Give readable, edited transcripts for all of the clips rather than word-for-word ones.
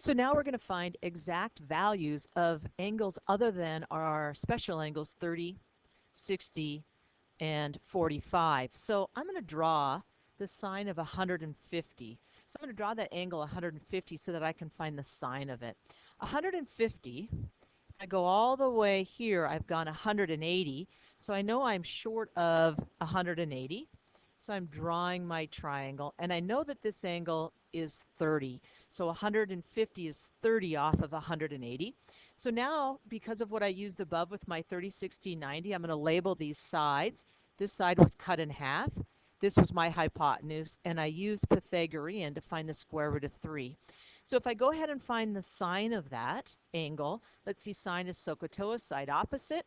So now we're going to find exact values of angles other than our special angles 30, 60, and 45. So I'm going to draw the sine of 150. So I'm going to draw that angle 150 so that I can find the sine of it. 150, if I go all the way here, I've gone 180. So I know I'm short of 180. So I'm drawing my triangle, and I know that this angle is 30. So 150 is 30 off of 180. So now, because of what I used above with my 30, 60, 90, I'm going to label these sides. This side was cut in half. This was my hypotenuse, and I used Pythagorean to find the square root of 3. So if I go ahead and find the sine of that angle, let's see, sine is SOHCAHTOA, side opposite,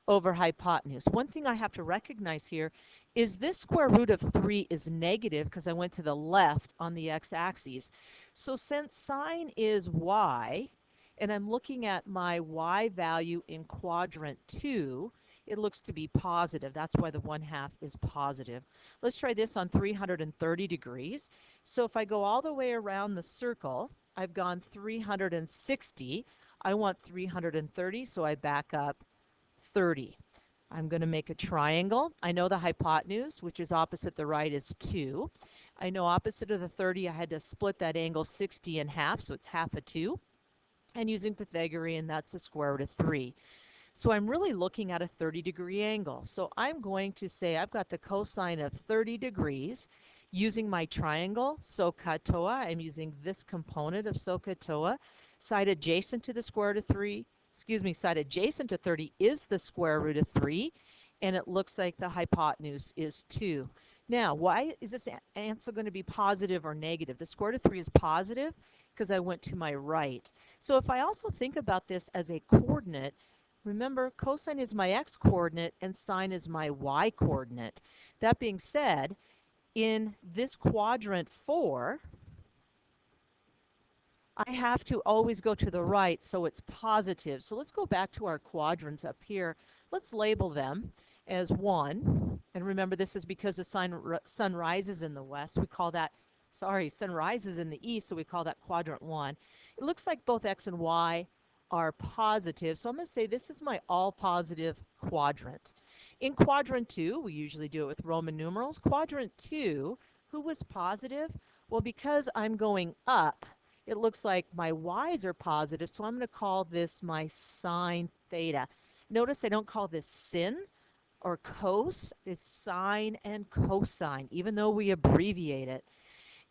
over hypotenuse. One thing I have to recognize here is this square root of 3 is negative because I went to the left on the x-axis. So since sine is y, and I'm looking at my y value in quadrant 2, it looks to be positive. That's why the 1/2 is positive. Let's try this on 330 degrees. So if I go all the way around the circle, I've gone 360. I want 330, so I back up 30. I'm going to make a triangle. I know the hypotenuse, which is opposite the right, is 2. I know opposite of the 30, I had to split that angle 60 in half, so it's half of 2. And using Pythagorean, that's the square root of 3. So I'm really looking at a 30-degree angle. So I'm going to say I've got the cosine of 30 degrees using my triangle, SOHCAHTOA. I'm using this component of SOHCAHTOA. Side adjacent to the square root of 3, side adjacent to 30 is the square root of 3, and it looks like the hypotenuse is 2. Now, why is this answer going to be positive or negative? The square root of 3 is positive because I went to my right. So if I also think about this as a coordinate, remember, cosine is my x-coordinate and sine is my y-coordinate. That being said, in this quadrant 4, I have to always go to the right, so it's positive. So let's go back to our quadrants up here. Let's label them as 1. And remember, this is because the sun rises in the west. We call that, sun rises in the east, so we call that quadrant 1. It looks like both x and y are positive, so I'm going to say this is my all positive quadrant. In quadrant 2, we usually do it with Roman numerals. Quadrant 2, who was positive? Well, because I'm going up, it looks like my y's are positive, so I'm going to call this my sine theta. Notice I don't call this sin or cos, it's sine and cosine, even though we abbreviate it.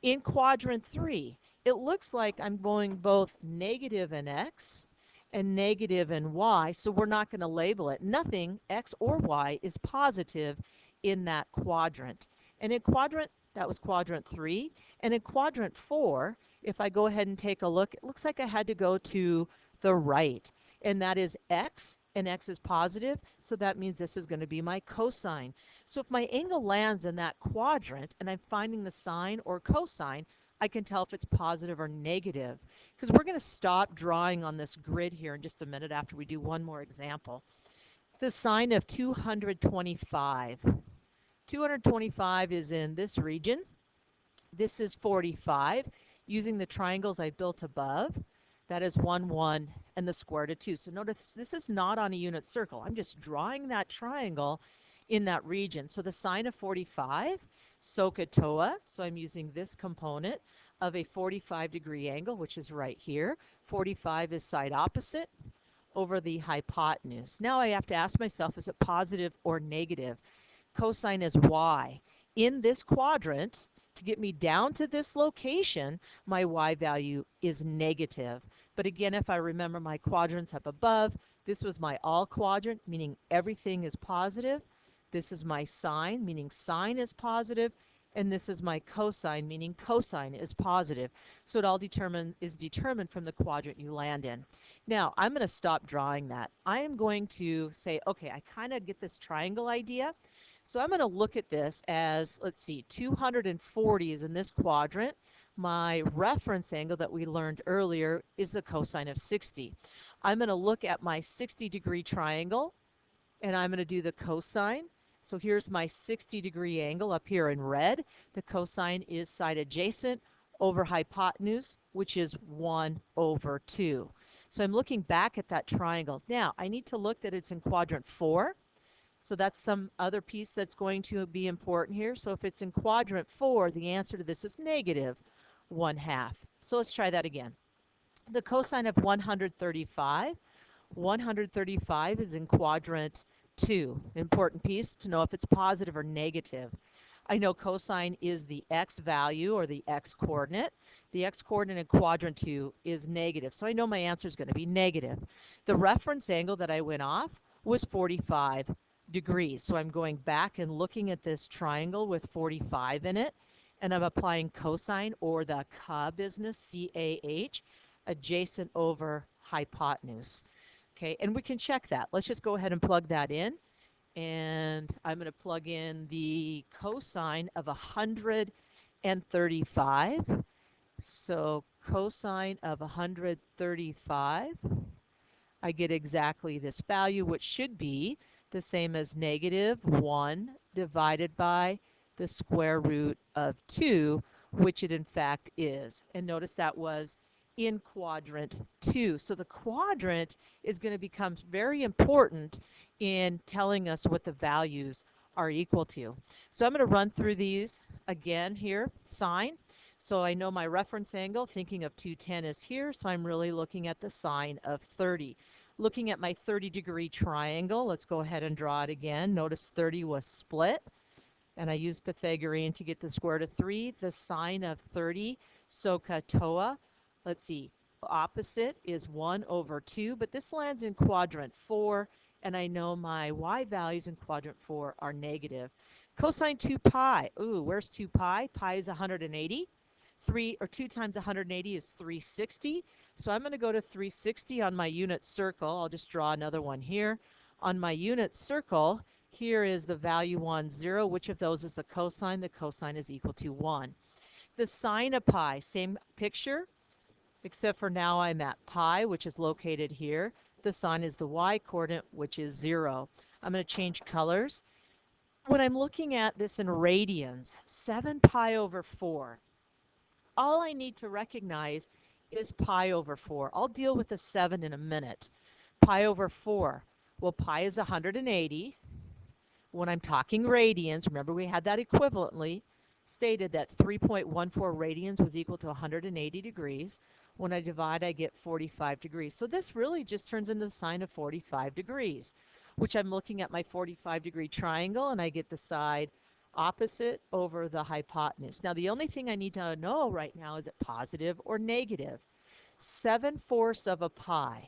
In quadrant 3, it looks like I'm going both negative in x and negative in y, so we're not going to label it. Nothing, x or y, is positive in that quadrant. And in quadrant, that was quadrant 3, and in quadrant 4, if I go ahead and take a look, it looks like I had to go to the right, and that is x, and x is positive, so that means this is going to be my cosine. So if my angle lands in that quadrant and I'm finding the sine or cosine, I can tell if it's positive or negative, because we're going to stop drawing on this grid here in just a minute after we do one more example. The sine of 225. 225 is in this region. This is 45. Using the triangles I built above, that is 1, 1, and the square root of 2. So notice this is not on a unit circle. I'm just drawing that triangle in that region. So the sine of 45, SOHCAHTOA, so I'm using this component of a 45-degree angle, which is right here. 45 is side opposite over the hypotenuse. Now I have to ask myself, is it positive or negative? Cosine is y. In this quadrant, to get me down to this location, my y value is negative. But again, if I remember my quadrants up above, this was my all quadrant, meaning everything is positive. This is my sine, meaning sine is positive. And this is my cosine, meaning cosine is positive. So it all is determined from the quadrant you land in. Now, I'm going to stop drawing that. I am going to say, okay, I kind of get this triangle idea. So I'm going to look at this as, let's see, 240 is in this quadrant. My reference angle that we learned earlier is the cosine of 60. I'm going to look at my 60-degree triangle, and I'm going to do the cosine. So here's my 60-degree angle up here in red. The cosine is side adjacent over hypotenuse, which is 1 over 2. So I'm looking back at that triangle. Now, I need to look that it's in quadrant 4. So that's some other piece that's going to be important here. So if it's in quadrant 4, the answer to this is negative 1/2. So let's try that again. The cosine of 135 is in quadrant 2. Important piece to know if it's positive or negative. I know cosine is the x value or the x coordinate. The x coordinate in quadrant 2 is negative, so I know my answer is going to be negative. The reference angle that I went off was 45 degrees, so I'm going back and looking at this triangle with 45 in it, and I'm applying cosine, or the CAH business, C-A-H, adjacent over hypotenuse. Okay, and we can check that. Let's just go ahead and plug that in. And I'm going to plug in the cosine of 135. So cosine of 135, I get exactly this value, which should be the same as negative 1 divided by the square root of 2, which it in fact is. And notice that was in quadrant 2. So the quadrant is going to become very important in telling us what the values are equal to. So I'm going to run through these again here. Sine. So I know my reference angle, thinking of 210 is here, so I'm really looking at the sine of 30. Looking at my 30-degree triangle, let's go ahead and draw it again. Notice 30 was split, and I used Pythagorean to get the square root of 3. The sine of 30, SOHCAHTOA, let's see, opposite is 1 over 2, but this lands in quadrant 4, and I know my y values in quadrant 4 are negative. Cosine 2 pi, ooh, where's 2 pi? Pi is 180. 2 times 180 is 360. So I'm going to go to 360 on my unit circle. I'll just draw another one here. On my unit circle, here is the value 1, 0. Which of those is the cosine? The cosine is equal to 1. The sine of pi, same picture, except for now I'm at pi, which is located here. The sine is the y-coordinate, which is 0. I'm going to change colors. When I'm looking at this in radians, 7 pi over 4. All I need to recognize is pi over 4. I'll deal with the 7 in a minute. Pi over 4. Well, pi is 180. When I'm talking radians, remember we had that equivalently, stated that 3.14 radians was equal to 180 degrees. When I divide, I get 45 degrees. So this really just turns into the sine of 45 degrees, which I'm looking at my 45-degree triangle, and I get the side opposite over the hypotenuse. Now, the only thing I need to know right now is it positive or negative. 7/4 of a pi.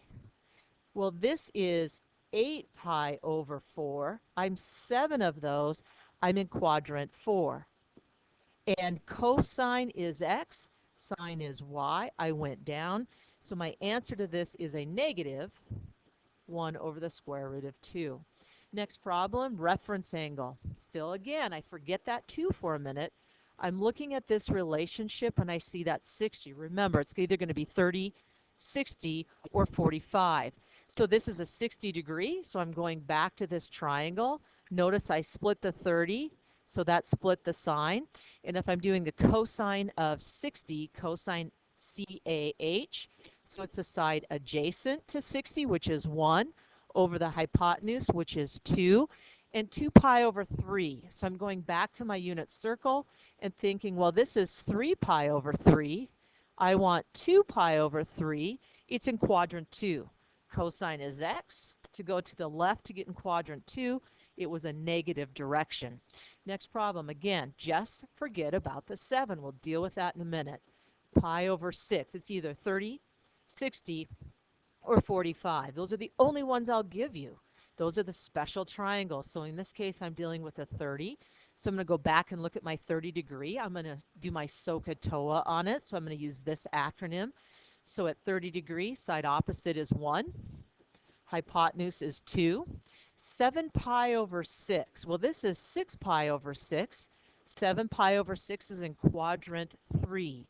Well, this is 8 pi over 4. I'm 7 of those. I'm in quadrant 4. And cosine is x, sine is y. I went down. So my answer to this is a negative 1 over the square root of 2. Next problem, reference angle. Still again, I forget that 2 for a minute. I'm looking at this relationship and I see that 60. Remember, it's either going to be 30, 60, or 45. So this is a 60 degree, so I'm going back to this triangle. Notice I split the 30, so that split the sine. And if I'm doing the cosine of 60, cosine CAH, so it's a side adjacent to 60, which is 1, over the hypotenuse, which is 2, and 2 pi over 3. So I'm going back to my unit circle and thinking, well, this is 3 pi over 3. I want 2 pi over 3. It's in quadrant 2. Cosine is x. To go to the left to get in quadrant 2, it was a negative direction. Next problem, again, just forget about the 7. We'll deal with that in a minute. Pi over 6. It's either 30, 60, or 45. Those are the only ones I'll give you. Those are the special triangles. So in this case, I'm dealing with a 30. So I'm going to go back and look at my 30 degree. I'm going to do my SOHCAHTOA on it. So I'm going to use this acronym. So at 30 degrees, side opposite is 1. Hypotenuse is 2. 7 pi over 6. Well, this is 6 pi over 6. 7 pi over 6 is in quadrant 3.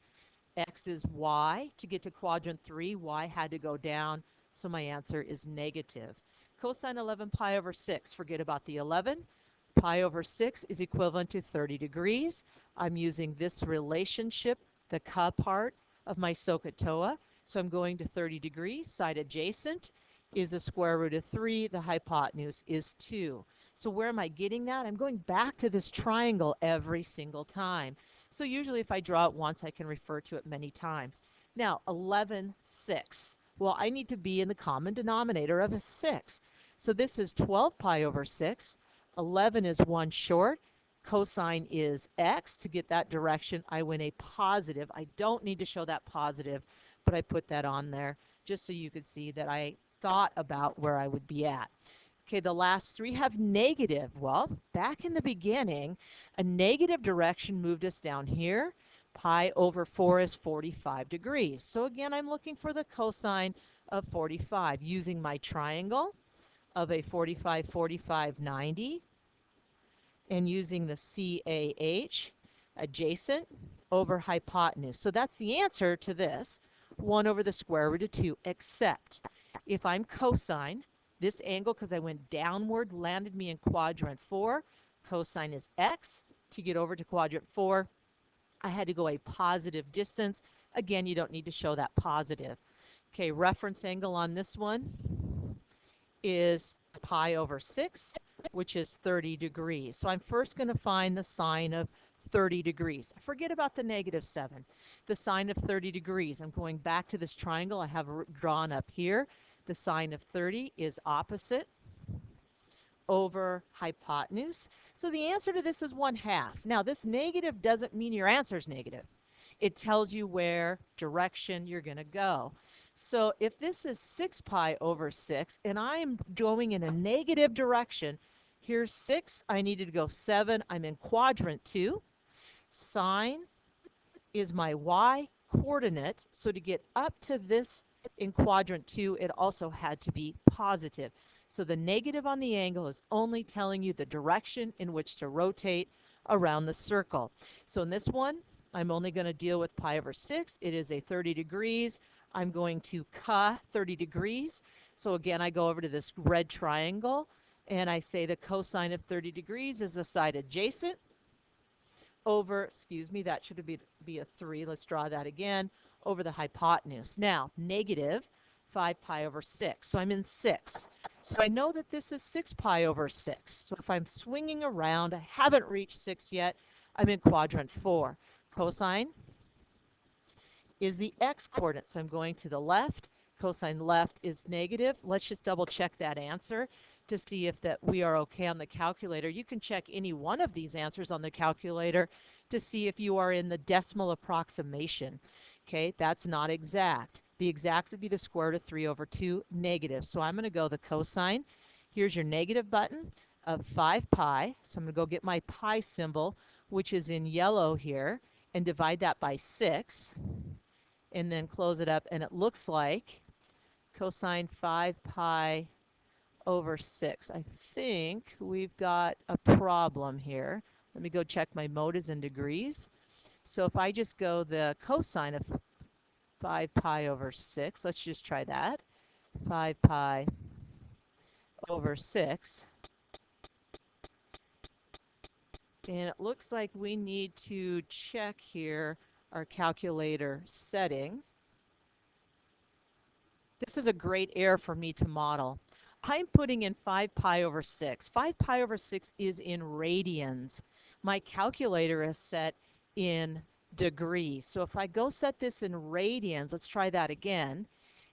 X is y. To get to quadrant 3, y had to go down, so my answer is negative. Cosine 11 pi over 6, forget about the 11. Pi over 6 is equivalent to 30 degrees. I'm using this relationship the ka part of my SOHCAHTOA. So I'm going to 30 degrees. Side adjacent is a square root of 3. The hypotenuse is 2. So where am I getting that? I'm going back to this triangle every single time. So usually if I draw it once, I can refer to it many times. Now, 11, 6. Well, I need to be in the common denominator of a 6. So this is 12 pi over 6. 11 is 1 short. Cosine is x. To get that direction, I went a positive. I don't need to show that positive, but I put that on there just so you could see that I thought about where I would be at. Okay, the last three have negative. Well, back in the beginning, a negative direction moved us down here. Pi over 4 is 45 degrees. So again, I'm looking for the cosine of 45 using my triangle of a 45, 45, 90, and using the CAH, adjacent over hypotenuse. So that's the answer to this, 1 over the square root of 2, except if I'm cosine, this angle, because I went downward, landed me in quadrant 4. Cosine is x. To get over to quadrant 4, I had to go a positive distance. Again, you don't need to show that positive. Okay, reference angle on this one is pi over 6, which is 30 degrees. So I'm first going to find the sine of 30 degrees. Forget about the negative 7. The sine of 30 degrees. I'm going back to this triangle I have drawn up here. The sine of 30 is opposite over hypotenuse. So the answer to this is 1/2. Now, this negative doesn't mean your answer is negative. It tells you where direction you're going to go. So if this is 6 pi over 6 and I'm going in a negative direction, here's 6. I needed to go 7. I'm in quadrant 2. Sine is my y coordinate. So to get up to this in quadrant 2, it also had to be positive. So the negative on the angle is only telling you the direction in which to rotate around the circle. So in this one, I'm only going to deal with pi over 6. It is a 30 degrees. I'm going to ka 30 degrees. So again, I go over to this red triangle, and I say the cosine of 30 degrees is the side adjacent over, excuse me, that should be a 3. Let's draw that again, over the hypotenuse. Now, negative 5 pi over 6. So I'm in 6. So I know that this is 6 pi over 6. So if I'm swinging around, I haven't reached 6 yet, I'm in quadrant 4. Cosine is the x-coordinate. So I'm going to the left. Cosine left is negative. Let's just double check that answer to see if that we are okay on the calculator. You can check any one of these answers on the calculator to see if you are in the decimal approximation. Okay, that's not exact. The exact would be the square root of 3 over 2 negative. So I'm going to go the cosine. Here's your negative button of 5 pi. So I'm going to go get my pi symbol, which is in yellow here, and divide that by 6. And then close it up, and it looks like cosine 5 pi over 6. I think we've got a problem here. Let me go check my mode is in degrees. So if I just go the cosine of 5 pi over 6, let's just try that. 5 pi over 6. And it looks like we need to check here our calculator setting. This is a great error for me to model. I'm putting in 5 pi over 6. 5 pi over 6 is in radians. My calculator is set in degrees. So if I go set this in radians, let's try that again,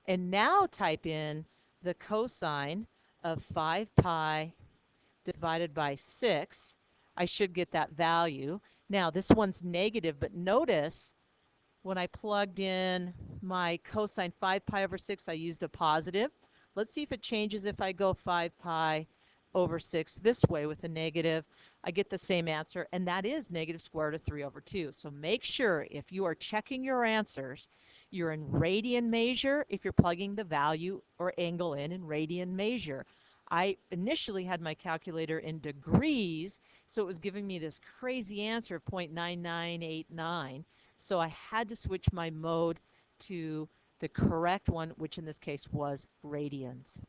and now type in the cosine of 5 pi divided by 6, I should get that value. Now this one's negative, but notice when I plugged in my cosine 5 pi over 6, I used a positive. Let's see if it changes if I go 5 pi over 6 this way with a negative. I get the same answer, and that is negative square root of 3 over 2. So make sure if you are checking your answers, you're in radian measure if you're plugging the value or angle in radian measure. I initially had my calculator in degrees, so it was giving me this crazy answer of 0.9989. So I had to switch my mode to the correct one, which in this case was radians.